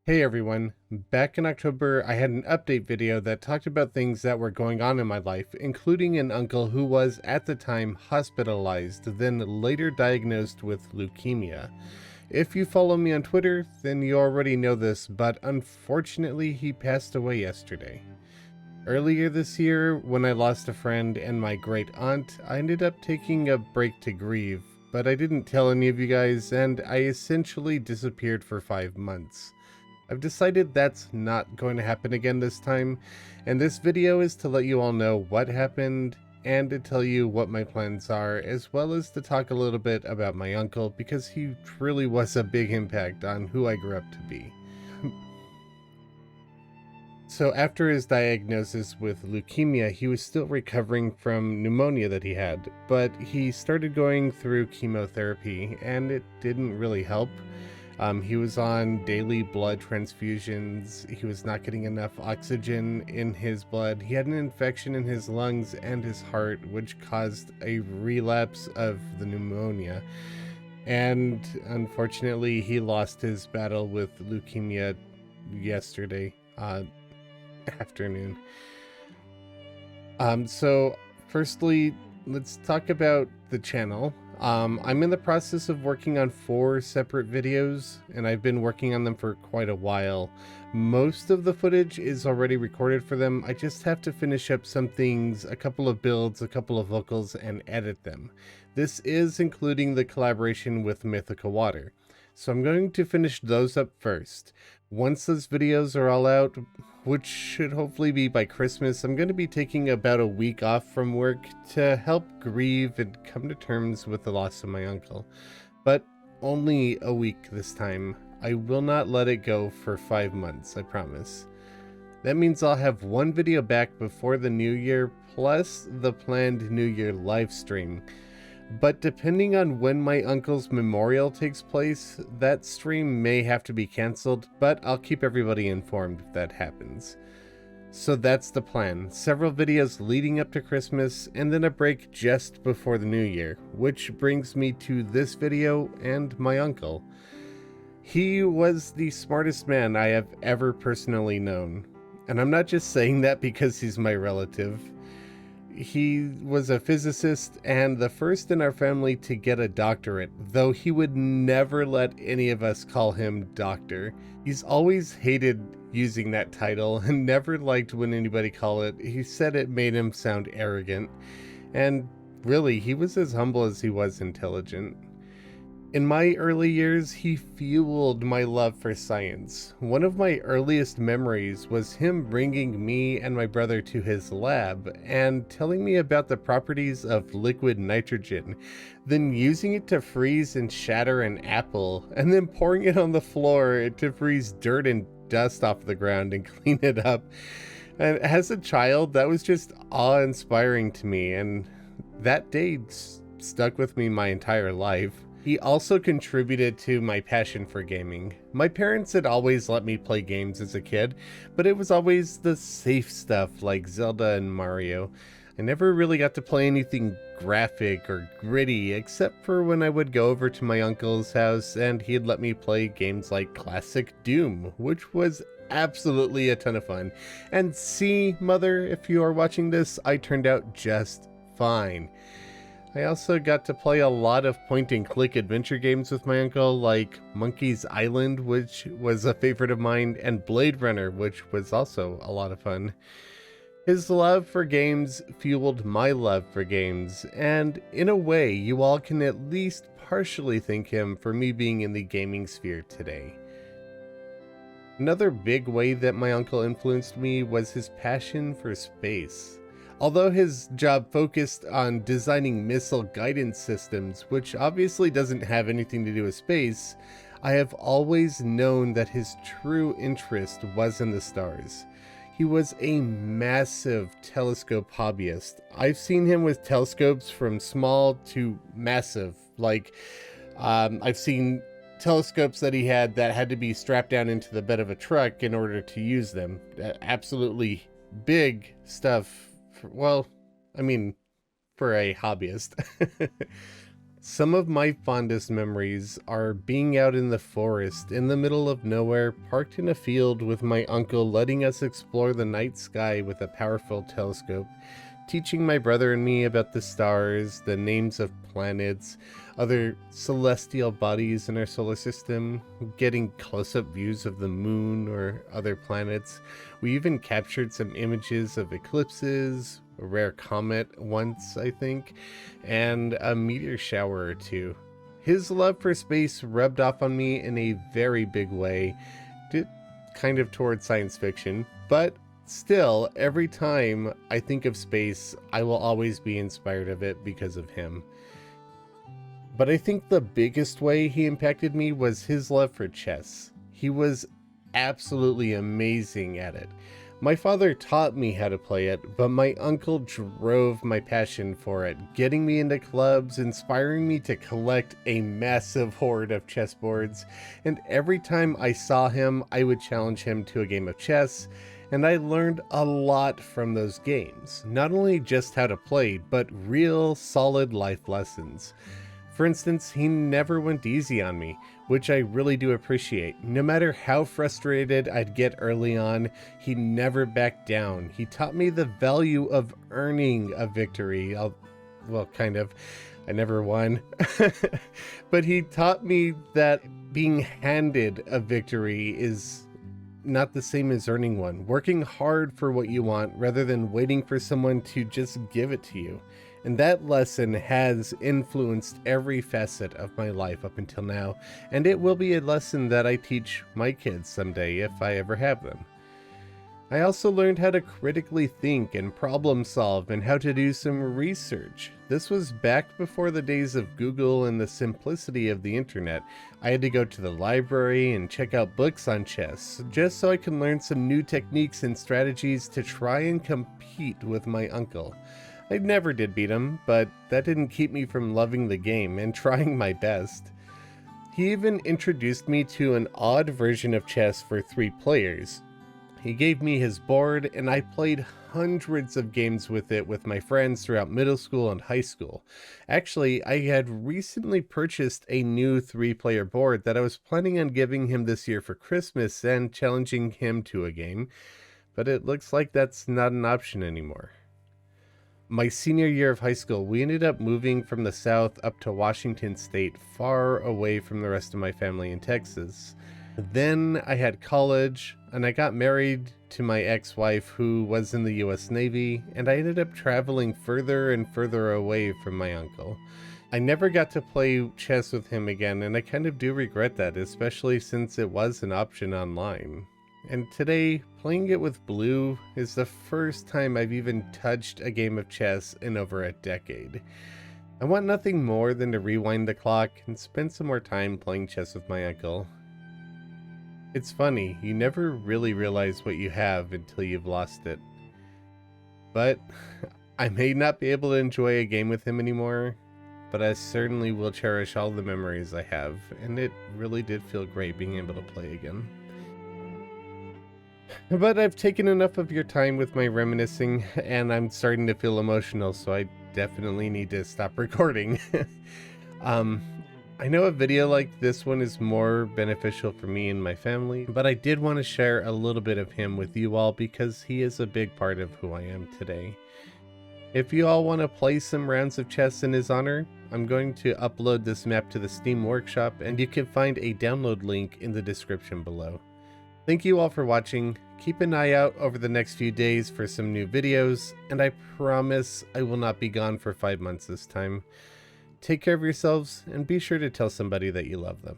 Hey everyone, back in October I had an update video that talked about things that were going on in my life, including an uncle who was at the time hospitalized, then later diagnosed with leukemia. If you follow me on Twitter, then you already know this, but unfortunately he passed away yesterday. Earlier this year, when I lost a friend and my great aunt, I ended up taking a break to grieve, but I didn't tell any of you guys, and I essentially disappeared for 5 months. I've decided that's not going to happen again this time, and this video is to let you all know what happened and to tell you what my plans are, as well as to talk a little bit about my uncle because he truly was a big impact on who I grew up to be. So after his diagnosis with leukemia, he was still recovering from pneumonia that he had, but he started going through chemotherapy and it didn't really help. He was on daily blood transfusions. He was not getting enough oxygen in his blood. He had an infection in his lungs and his heart, which caused a relapse of the pneumonia. And unfortunately, he lost his battle with leukemia yesterday afternoon. So firstly, let's talk about the channel. I'm in the process of working on 4 separate videos, and I've been working on them for quite a while. Most of the footage is already recorded for them. I just have to finish up some things, a couple of builds, a couple of vocals, and edit them. This is including the collaboration with Mythical Water. So I'm going to finish those up first. Once those videos are all out, which should hopefully be by Christmas, I'm going to be taking about a week off from work to help grieve and come to terms with the loss of my uncle. But only a week this time. I will not let it go for 5 months, I promise. That means I'll have one video back before the new year, plus the planned New Year live stream. But depending on when my uncle's memorial takes place, that stream may have to be cancelled, but I'll keep everybody informed if that happens. So that's the plan. Several videos leading up to Christmas, and then a break just before the new year, which brings me to this video and my uncle. He was the smartest man I have ever personally known. And I'm not just saying that because he's my relative. He was a physicist and the first in our family to get a doctorate, though he would never let any of us call him doctor. He's always hated using that title and never liked when anybody called it. He said it made him sound arrogant. And really, he was as humble as he was intelligent. In my early years, he fueled my love for science. One of my earliest memories was him bringing me and my brother to his lab and telling me about the properties of liquid nitrogen, then using it to freeze and shatter an apple, and then pouring it on the floor to freeze dirt and dust off the ground and clean it up. And as a child, that was just awe-inspiring to me, and that day stuck with me my entire life. He also contributed to my passion for gaming. My parents had always let me play games as a kid, but it was always the safe stuff like Zelda and Mario. I never really got to play anything graphic or gritty, except for when I would go over to my uncle's house and he'd let me play games like classic Doom, which was absolutely a ton of fun. And see, Mother, if you are watching this, I turned out just fine. I also got to play a lot of point-and-click adventure games with my uncle, like Monkey's Island, which was a favorite of mine, and Blade Runner, which was also a lot of fun. His love for games fueled my love for games, and in a way, you all can at least partially thank him for me being in the gaming sphere today. Another big way that my uncle influenced me was his passion for space. Although his job focused on designing missile guidance systems, which obviously doesn't have anything to do with space, I have always known that his true interest was in the stars. He was a massive telescope hobbyist. I've seen him with telescopes from small to massive. I've seen telescopes that he had that had to be strapped down into the bed of a truck in order to use them. Absolutely big stuff. For a hobbyist. Some of my fondest memories are being out in the forest, in the middle of nowhere, parked in a field with my uncle letting us explore the night sky with a powerful telescope, teaching my brother and me about the stars, the names of planets, other celestial bodies in our solar system, getting close-up views of the moon or other planets. We even captured some images of eclipses, a rare comet once, I think, and a meteor shower or two. His love for space rubbed off on me in a very big way, kind of towards science fiction, but still, every time I think of space, I will always be inspired of it because of him. But I think the biggest way he impacted me was his love for chess. He was absolutely amazing at it. My father taught me how to play it, but my uncle drove my passion for it, getting me into clubs, inspiring me to collect a massive hoard of chessboards, and every time I saw him, I would challenge him to a game of chess, and I learned a lot from those games. Not only just how to play, but real solid life lessons. For instance, he never went easy on me, which I really do appreciate. No matter how frustrated I'd get early on, he never backed down. He taught me the value of earning a victory. Well, kind of. I never won. But he taught me that being handed a victory is not the same as earning one. Working hard for what you want rather than waiting for someone to just give it to you. And that lesson has influenced every facet of my life up until now, and it will be a lesson that I teach my kids someday if I ever have them. I also learned how to critically think and problem solve and how to do some research. This was back before the days of Google and the simplicity of the internet. I had to go to the library and check out books on chess, just so I can learn some new techniques and strategies to try and compete with my uncle. I never did beat him, but that didn't keep me from loving the game and trying my best. He even introduced me to an odd version of chess for 3 players. He gave me his board, and I played hundreds of games with it with my friends throughout middle school and high school. Actually, I had recently purchased a new 3-player board that I was planning on giving him this year for Christmas and challenging him to a game, but it looks like that's not an option anymore. My senior year of high school, we ended up moving from the South up to Washington State, far away from the rest of my family in Texas. Then I had college, and I got married to my ex-wife who was in the US Navy, and I ended up traveling further and further away from my uncle. I never got to play chess with him again, and I kind of do regret that, especially since it was an option online. And today, playing it with Blue is the first time I've even touched a game of chess in over a decade. I want nothing more than to rewind the clock and spend some more time playing chess with my uncle. It's funny, you never really realize what you have until you've lost it. But I may not be able to enjoy a game with him anymore, but I certainly will cherish all the memories I have, and it really did feel great being able to play again. But I've taken enough of your time with my reminiscing, and I'm starting to feel emotional, so I definitely need to stop recording. I know a video like this one is more beneficial for me and my family, but I did want to share a little bit of him with you all because he is a big part of who I am today. If you all want to play some rounds of chess in his honor, I'm going to upload this map to the Steam Workshop, and you can find a download link in the description below. Thank you all for watching. Keep an eye out over the next few days for some new videos, and I promise I will not be gone for 5 months this time. Take care of yourselves, and be sure to tell somebody that you love them.